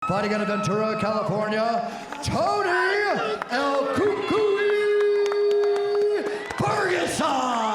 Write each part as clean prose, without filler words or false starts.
fighting out of Ventura, California, Tony El Cucuy Ferguson.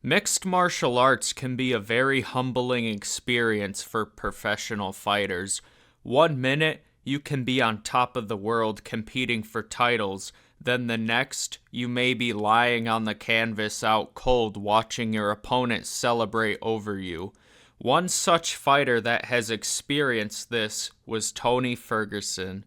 Mixed martial arts can be a very humbling experience for professional fighters. 1 minute, you can be on top of the world competing for titles. Then the next, you may be lying on the canvas out cold watching your opponent celebrate over you. One such fighter that has experienced this was Tony Ferguson.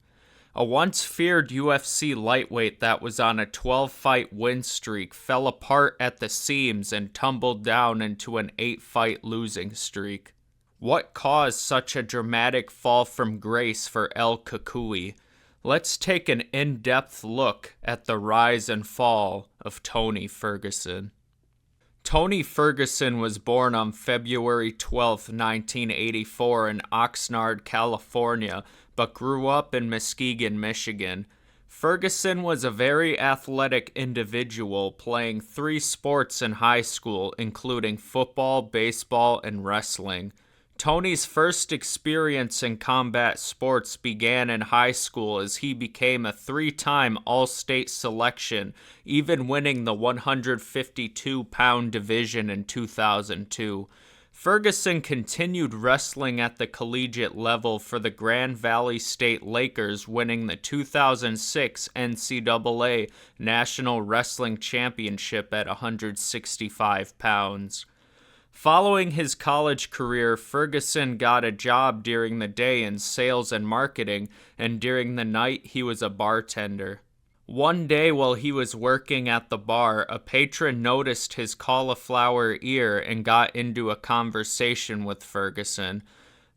A once feared UFC lightweight that was on a 12-fight win streak fell apart at the seams and tumbled down into an 8-fight losing streak. What caused such a dramatic fall from grace for El Cucuy? Let's take an in-depth look at the rise and fall of Tony Ferguson. Tony Ferguson was born on February 12, 1984 in Oxnard, California, but grew up in Muskegon, Michigan. Ferguson was a very athletic individual, playing 3 sports in high school, including football, baseball, and wrestling. Tony's first experience in combat sports began in high school as he became a 3-time All-State selection, even winning the 152-pound division in 2002. Ferguson continued wrestling at the collegiate level for the Grand Valley State Lakers, winning the 2006 NCAA National Wrestling Championship at 165 pounds. Following his college career, Ferguson got a job during the day in sales and marketing, and during the night he was a bartender. One day while he was working at the bar, a patron noticed his cauliflower ear and got into a conversation with Ferguson.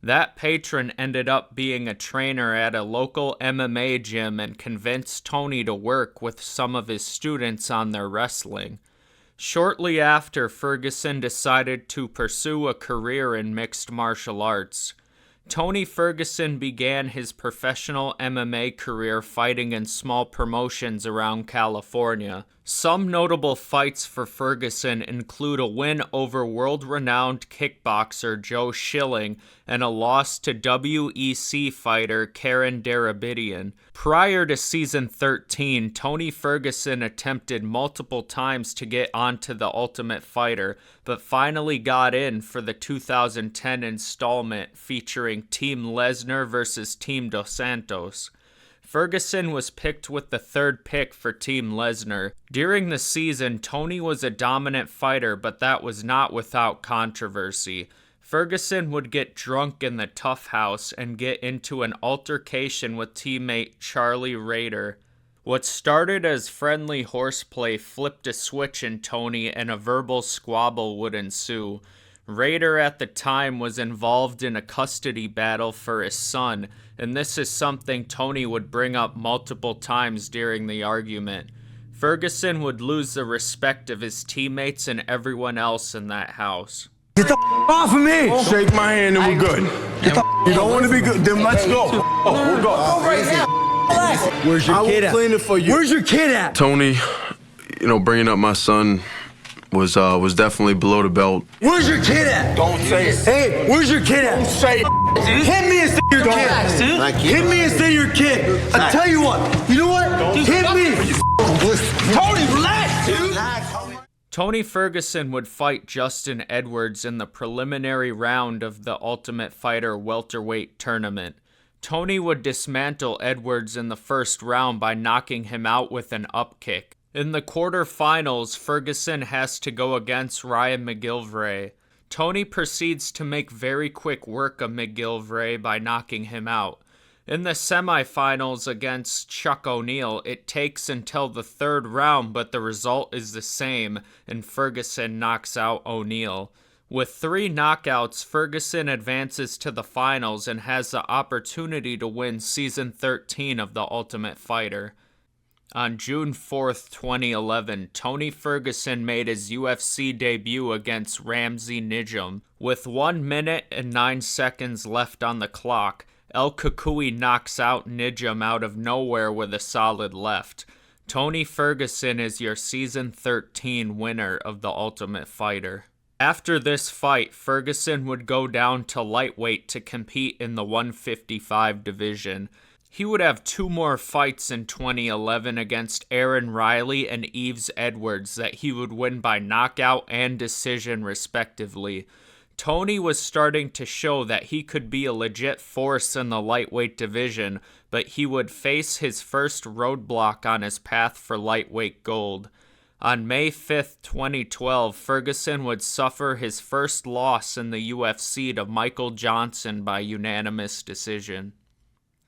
That patron ended up being a trainer at a local MMA gym and convinced Tony to work with some of his students on their wrestling. Shortly after, Ferguson decided to pursue a career in mixed martial arts. Tony Ferguson began his professional MMA career fighting in small promotions around California. Some notable fights for Ferguson include a win over world-renowned kickboxer Joe Schilling and a loss to WEC fighter Karen Darabedian. Prior to season 13, Tony Ferguson attempted multiple times to get onto The Ultimate Fighter, but finally got in for the 2010 installment featuring Team Lesnar vs. Team Dos Santos. Ferguson was picked with the 3rd pick for Team Lesnar. During the season, Tony was a dominant fighter, but that was not without controversy. Ferguson would get drunk in the Tough House and get into an altercation with teammate Charlie Rader. What started as friendly horseplay flipped a switch in Tony and a verbal squabble would ensue. Rader at the time was involved in a custody battle for his son, and this is something Tony would bring up multiple times during the argument. Ferguson would lose the respect of his teammates and everyone else in that house. Get the off of me! Shake my hand and we're good. You don't want to be good? Then let's go. We'll go. Right now. Where's your kid at? I will clean it for you. Where's your kid at? Tony, bringing up my son was definitely below the belt. Where's your kid at? Don't say it. Hey, where's your kid at? Don't say it. Hit me and say your kid. Hit me and say your kid. I tell you what. You know what? Hit me. Tony, relax, dude. Tony Ferguson would fight Justin Edwards in the preliminary round of the Ultimate Fighter welterweight tournament. Tony would dismantle Edwards in the first round by knocking him out with an upkick. In the quarterfinals, Ferguson has to go against Ryan McGillivray. Tony proceeds to make very quick work of McGillivray by knocking him out. In the semifinals against Chuck O'Neal, it takes until the 3rd round, but the result is the same, and Ferguson knocks out O'Neal. With 3 knockouts, Ferguson advances to the finals and has the opportunity to win Season 13 of The Ultimate Fighter. On June 4th, 2011, Tony Ferguson made his UFC debut against Ramsey Nijem. With 1 minute and 9 seconds left on the clock, El Cucuy knocks out Nijem out of nowhere with a solid left. Tony Ferguson is your Season 13 winner of The Ultimate Fighter. After this fight, Ferguson would go down to lightweight to compete in the 155 division. He would have 2 more fights in 2011 against Aaron Riley and Yves Edwards that he would win by knockout and decision respectively. Tony was starting to show that he could be a legit force in the lightweight division, but he would face his first roadblock on his path for lightweight gold. On May 5th, 2012, Ferguson would suffer his first loss in the UFC to Michael Johnson by unanimous decision.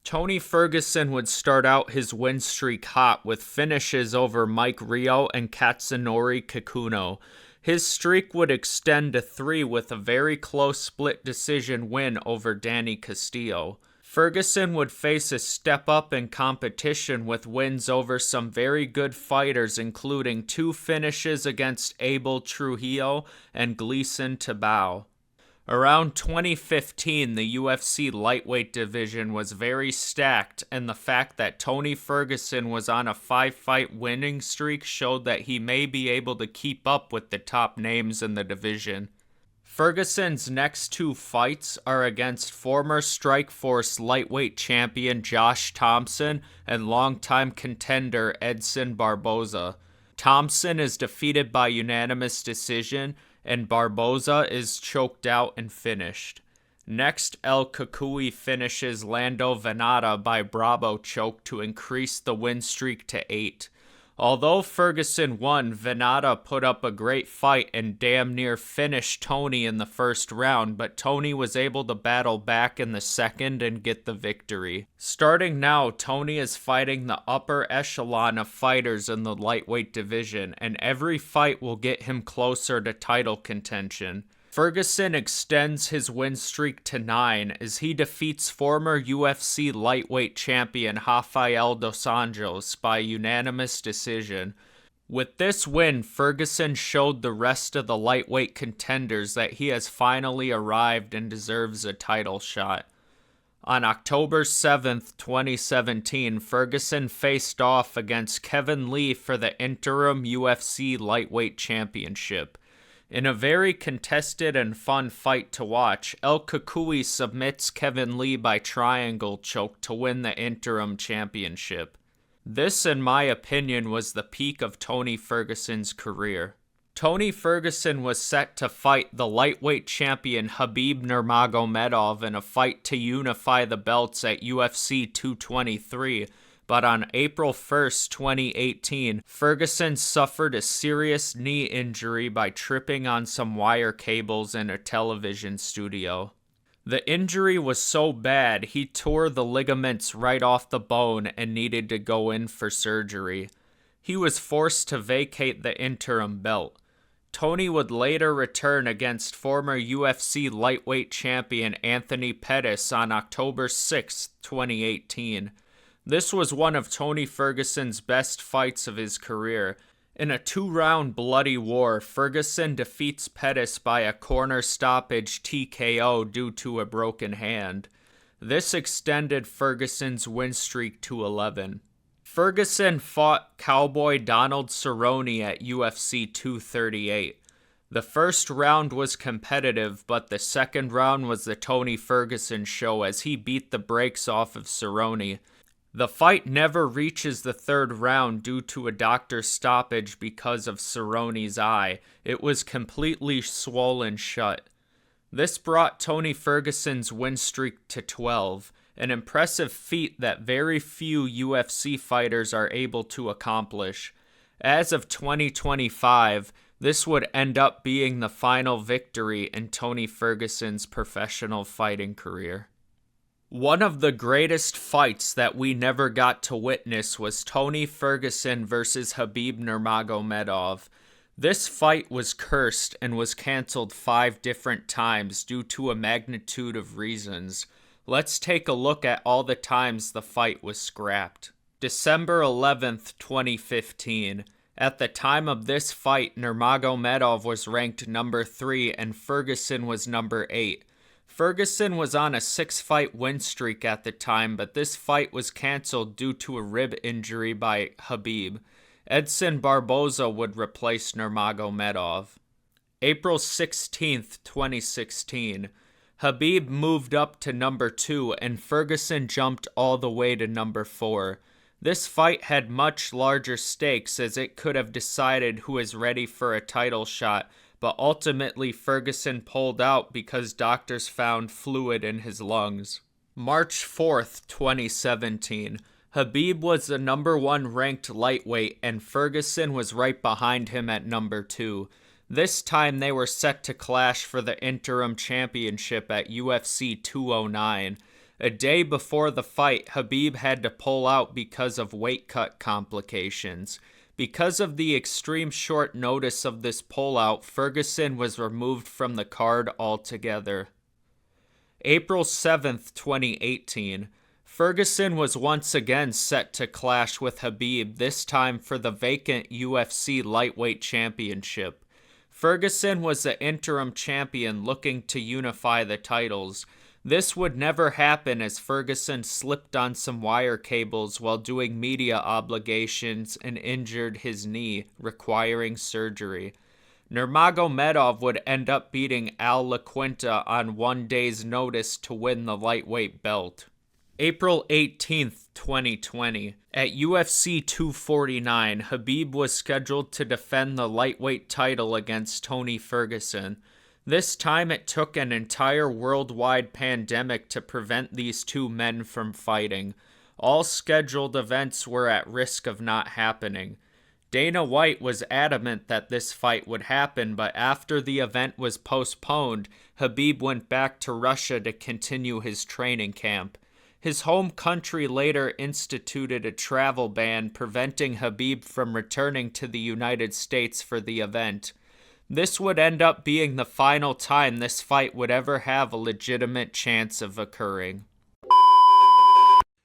Tony Ferguson would start out his win streak hot with finishes over Mike Rio and Katsunori Kikuno. His streak would extend to 3 with a very close split decision win over Danny Castillo. Ferguson would face a step up in competition with wins over some very good fighters, including 2 finishes against Abel Trujillo and Gleison Tibau. Around 2015, the UFC lightweight division was very stacked, and the fact that Tony Ferguson was on a 5-fight winning streak showed that he may be able to keep up with the top names in the division. Ferguson's next 2 fights are against former Strikeforce lightweight champion Josh Thompson and longtime contender Edson Barboza. Thompson is defeated by unanimous decision, and Barboza is choked out and finished. Next, El Cucuy finishes Lando Venata by Bravo choke to increase the win streak to 8. Although Ferguson won, Venata put up a great fight and damn near finished Tony in the first round, but Tony was able to battle back in the second and get the victory. Starting now, Tony is fighting the upper echelon of fighters in the lightweight division, and every fight will get him closer to title contention. Ferguson extends his win streak to 9 as he defeats former UFC lightweight champion Rafael dos Anjos by unanimous decision. With this win, Ferguson showed the rest of the lightweight contenders that he has finally arrived and deserves a title shot. On October 7th, 2017, Ferguson faced off against Kevin Lee for the interim UFC lightweight championship. In a very contested and fun fight to watch, El Cucuy submits Kevin Lee by triangle choke to win the interim championship. This, in my opinion, was the peak of Tony Ferguson's career. Tony Ferguson was set to fight the lightweight champion Khabib Nurmagomedov in a fight to unify the belts at UFC 223, but on April 1st, 2018, Ferguson suffered a serious knee injury by tripping on some wire cables in a television studio. The injury was so bad, he tore the ligaments right off the bone and needed to go in for surgery. He was forced to vacate the interim belt. Tony would later return against former UFC lightweight champion Anthony Pettis on October 6, 2018. This was one of Tony Ferguson's best fights of his career. In a 2-round bloody war, Ferguson defeats Pettis by a corner stoppage TKO due to a broken hand. This extended Ferguson's win streak to 11. Ferguson fought Cowboy Donald Cerrone at UFC 238. The first round was competitive, but the second round was the Tony Ferguson show as he beat the brakes off of Cerrone. The fight never reaches the third round due to a doctor's stoppage because of Cerrone's eye. It was completely swollen shut. This brought Tony Ferguson's win streak to 12, an impressive feat that very few UFC fighters are able to accomplish. As of 2025, this would end up being the final victory in Tony Ferguson's professional fighting career. One of the greatest fights that we never got to witness was Tony Ferguson versus Khabib Nurmagomedov. This fight was cursed and was canceled 5 different times due to a magnitude of reasons. Let's take a look at all the times the fight was scrapped. December 11th, 2015. At the time of this fight, Nurmagomedov was ranked number 3 and Ferguson was number 8. Ferguson was on a 6-fight win streak at the time, but this fight was canceled due to a rib injury by Khabib. Edson Barboza would replace Nurmagomedov. April 16th, 2016. Khabib moved up to number 2 and Ferguson jumped all the way to number 4. This fight had much larger stakes as it could have decided who is ready for a title shot, but ultimately Ferguson pulled out because doctors found fluid in his lungs. March 4th, 2017. Khabib was the number 1 ranked lightweight and Ferguson was right behind him at number 2. This time they were set to clash for the interim championship at UFC 209. A day before the fight, Khabib had to pull out because of weight cut complications. Because of the extreme short notice of this pullout, Ferguson was removed from the card altogether. April 7th, 2018. Ferguson was once again set to clash with Khabib, this time for the vacant UFC lightweight championship. Ferguson was the interim champion looking to unify the titles. This would never happen as Ferguson slipped on some wire cables while doing media obligations and injured his knee, requiring surgery. Nurmagomedov would end up beating Al LaQuinta on one day's notice to win the lightweight belt. April 18th, 2020. At UFC 249, Khabib was scheduled to defend the lightweight title against Tony Ferguson. This time it took an entire worldwide pandemic to prevent these two men from fighting. All scheduled events were at risk of not happening. Dana White was adamant that this fight would happen, but after the event was postponed, Khabib went back to Russia to continue his training camp. His home country later instituted a travel ban preventing Khabib from returning to the United States for the event. This would end up being the final time this fight would ever have a legitimate chance of occurring.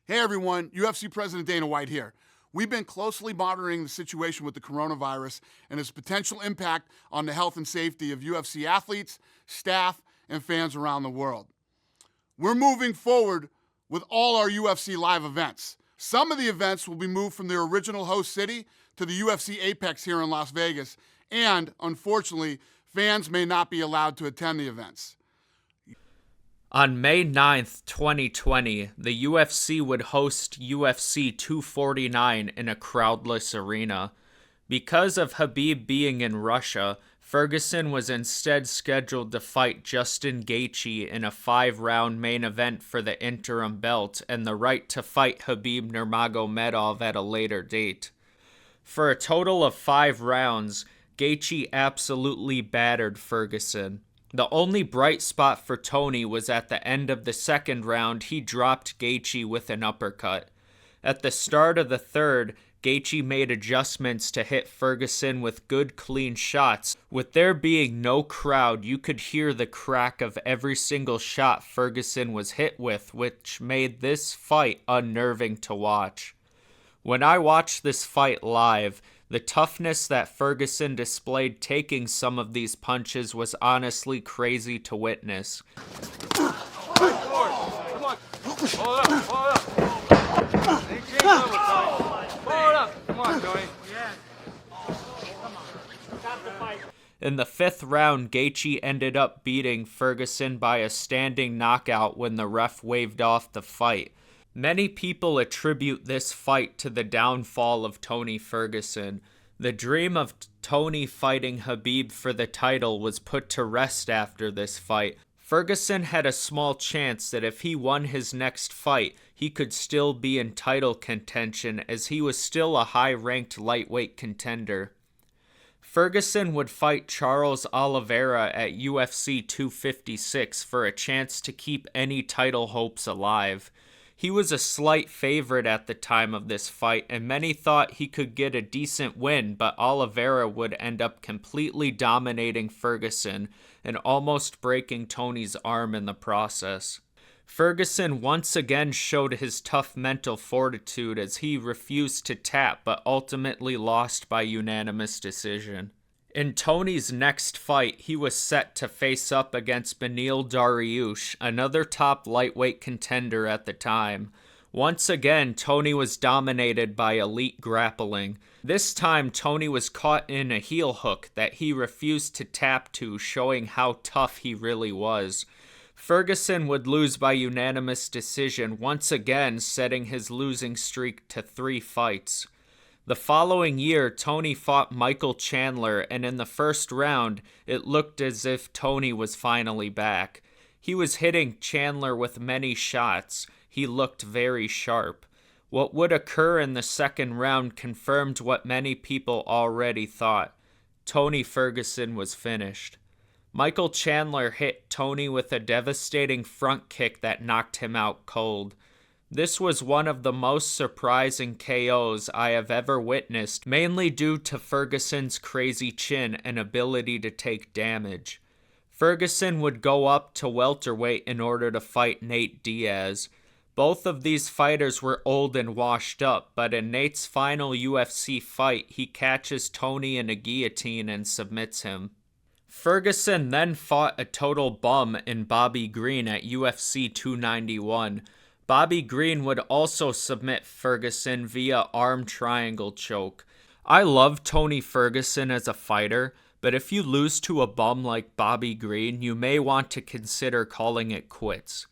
Hey everyone, UFC President Dana White here. We've been closely monitoring the situation with the coronavirus and its potential impact on the health and safety of UFC athletes, staff, and fans around the world. We're moving forward with all our UFC live events. Some of the events will be moved from their original host city to the UFC Apex here in Las Vegas, and unfortunately, fans may not be allowed to attend the events. On May 9th, 2020, the UFC would host UFC 249 in a crowdless arena. Because of Khabib being in Russia, Ferguson was instead scheduled to fight Justin Gaethje in a 5-round main event for the interim belt and the right to fight Khabib Nurmagomedov at a later date. For a total of 5 rounds, Gaethje absolutely battered Ferguson. The only bright spot for Tony was at the end of the second round, he dropped Gaethje with an uppercut. At the start of the third, Gaethje made adjustments to hit Ferguson with good clean shots. With there being no crowd, you could hear the crack of every single shot Ferguson was hit with, which made this fight unnerving to watch. When I watched this fight live, the toughness that Ferguson displayed taking some of these punches was honestly crazy to witness. Come on. Hold up. Hold up. Come on, Tony. In the 5th round, Gaethje ended up beating Ferguson by a standing knockout when the ref waved off the fight. Many people attribute this fight to the downfall of Tony Ferguson. The dream of Tony fighting Khabib for the title was put to rest after this fight. Ferguson had a small chance that if he won his next fight, he could still be in title contention as he was still a high-ranked lightweight contender. Ferguson would fight Charles Oliveira at UFC 256 for a chance to keep any title hopes alive. He was a slight favorite at the time of this fight, and many thought he could get a decent win, but Oliveira would end up completely dominating Ferguson and almost breaking Tony's arm in the process. Ferguson once again showed his tough mental fortitude as he refused to tap but ultimately lost by unanimous decision. In Tony's next fight, he was set to face up against Beneil Dariush, another top lightweight contender at the time. Once again, Tony was dominated by elite grappling. This time, Tony was caught in a heel hook that he refused to tap to, showing how tough he really was. Ferguson would lose by unanimous decision, once again setting his losing streak to 3 fights. The following year, Tony fought Michael Chandler, and in the first round, it looked as if Tony was finally back. He was hitting Chandler with many shots. He looked very sharp. What would occur in the second round confirmed what many people already thought. Tony Ferguson was finished. Michael Chandler hit Tony with a devastating front kick that knocked him out cold. This was one of the most surprising KOs I have ever witnessed, mainly due to Ferguson's crazy chin and ability to take damage. Ferguson would go up to welterweight in order to fight Nate Diaz. Both of these fighters were old and washed up, but in Nate's final UFC fight, he catches Tony in a guillotine and submits him. Ferguson then fought a total bum in Bobby Green at UFC 291. Bobby Green would also submit Ferguson via arm triangle choke. I love Tony Ferguson as a fighter, but if you lose to a bum like Bobby Green, you may want to consider calling it quits.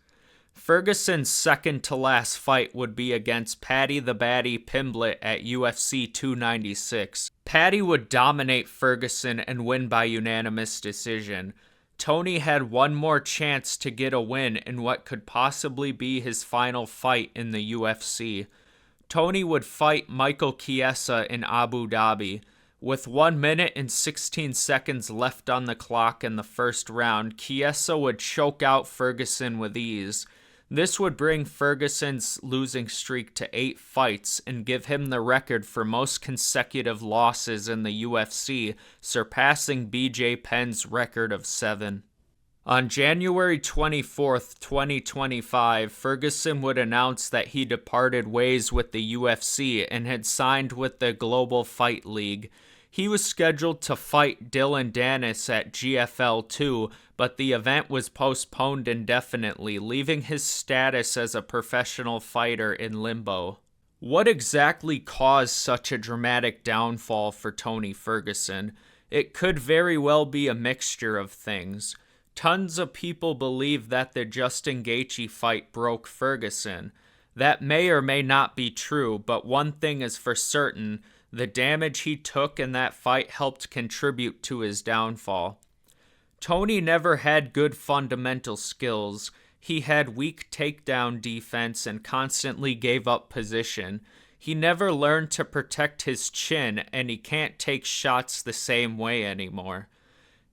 Ferguson's second to last fight would be against Paddy the Baddy Pimblett at UFC 296. Paddy would dominate Ferguson and win by unanimous decision. Tony had one more chance to get a win in what could possibly be his final fight in the UFC. Tony would fight Michael Chiesa in Abu Dhabi. With 1 minute and 16 seconds left on the clock in the first round, Chiesa would choke out Ferguson with ease. This would bring Ferguson's losing streak to 8 fights and give him the record for most consecutive losses in the UFC, surpassing BJ Penn's record of 7. On January 24, 2025, Ferguson would announce that he departed ways with the UFC and had signed with the Global Fight League. He was scheduled to fight Dylan Dennis at GFL 2, but the event was postponed indefinitely, leaving his status as a professional fighter in limbo. What exactly caused such a dramatic downfall for Tony Ferguson? It could very well be a mixture of things. Tons of people believe that the Justin Gaethje fight broke Ferguson. That may or may not be true, but one thing is for certain: the damage he took in that fight helped contribute to his downfall. Tony never had good fundamental skills. He had weak takedown defense and constantly gave up position. He never learned to protect his chin, and he can't take shots the same way anymore.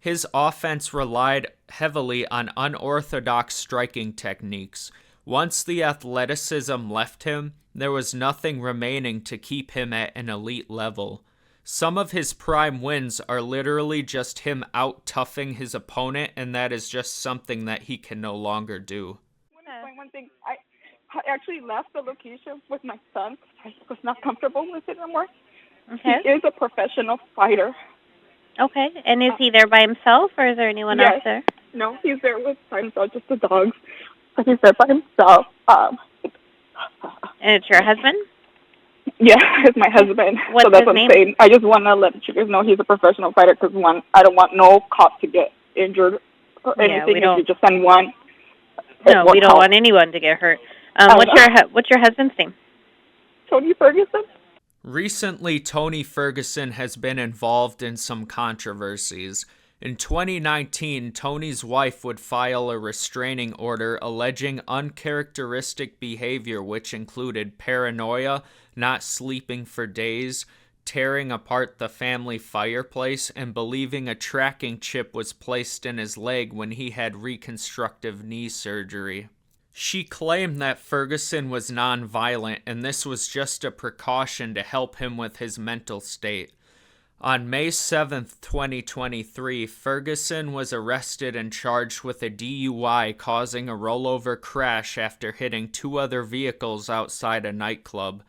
His offense relied heavily on unorthodox striking techniques. Once the athleticism left him, there was nothing remaining to keep him at an elite level. Some of his prime wins are literally just him out-toughing his opponent, and that is just something that he can no longer do. One thing, I actually left the location with my son because I was not comfortable with it anymore. Okay. He is a professional fighter. Okay, and is he there by himself, or is there anyone else there? No, he's there by himself, just the dogs. But he's there by himself. And it's your husband? Yeah, it's my husband. What's so that's his what I'm name? saying. I just want to let you guys know he's a professional fighter because, one, I don't want no cop to get injured or anything. we don't. If you just send one. No, we don't want anyone to get hurt. What's your husband's name? Tony Ferguson. Recently, Tony Ferguson has been involved in some controversies. In 2019, Tony's wife would file a restraining order alleging uncharacteristic behavior, which included paranoia, not sleeping for days, tearing apart the family fireplace, and believing a tracking chip was placed in his leg when he had reconstructive knee surgery. She claimed that Ferguson was non-violent and this was just a precaution to help him with his mental state. On May 7th, 2023, Ferguson was arrested and charged with a DUI causing a rollover crash after hitting two other vehicles outside a nightclub.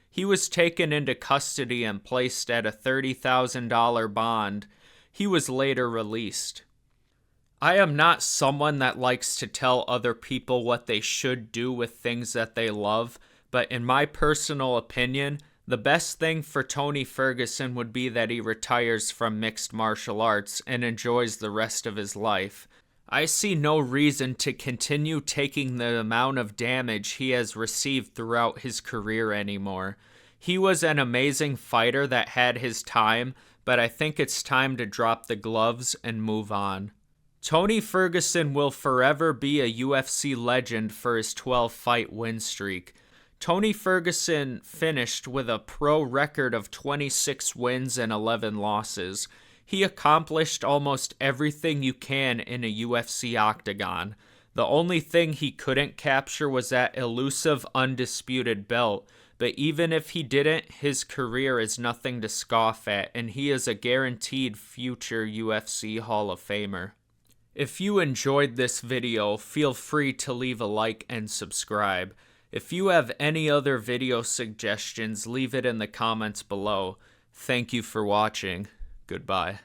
He was taken into custody and placed at a $30,000 bond. He was later released. I am not someone that likes to tell other people what they should do with things that they love, but in my personal opinion, the best thing for Tony Ferguson would be that he retires from mixed martial arts and enjoys the rest of his life. I see no reason to continue taking the amount of damage he has received throughout his career anymore. He was an amazing fighter that had his time, but I think it's time to drop the gloves and move on. Tony Ferguson will forever be a UFC legend for his 12-fight win streak. Tony Ferguson finished with a pro record of 26 wins and 11 losses. He accomplished almost everything you can in a UFC octagon. The only thing he couldn't capture was that elusive undisputed belt, but even if he didn't, his career is nothing to scoff at, and he is a guaranteed future UFC Hall of Famer. If you enjoyed this video, feel free to leave a like and subscribe. If you have any other video suggestions, leave it in the comments below. Thank you for watching. Goodbye.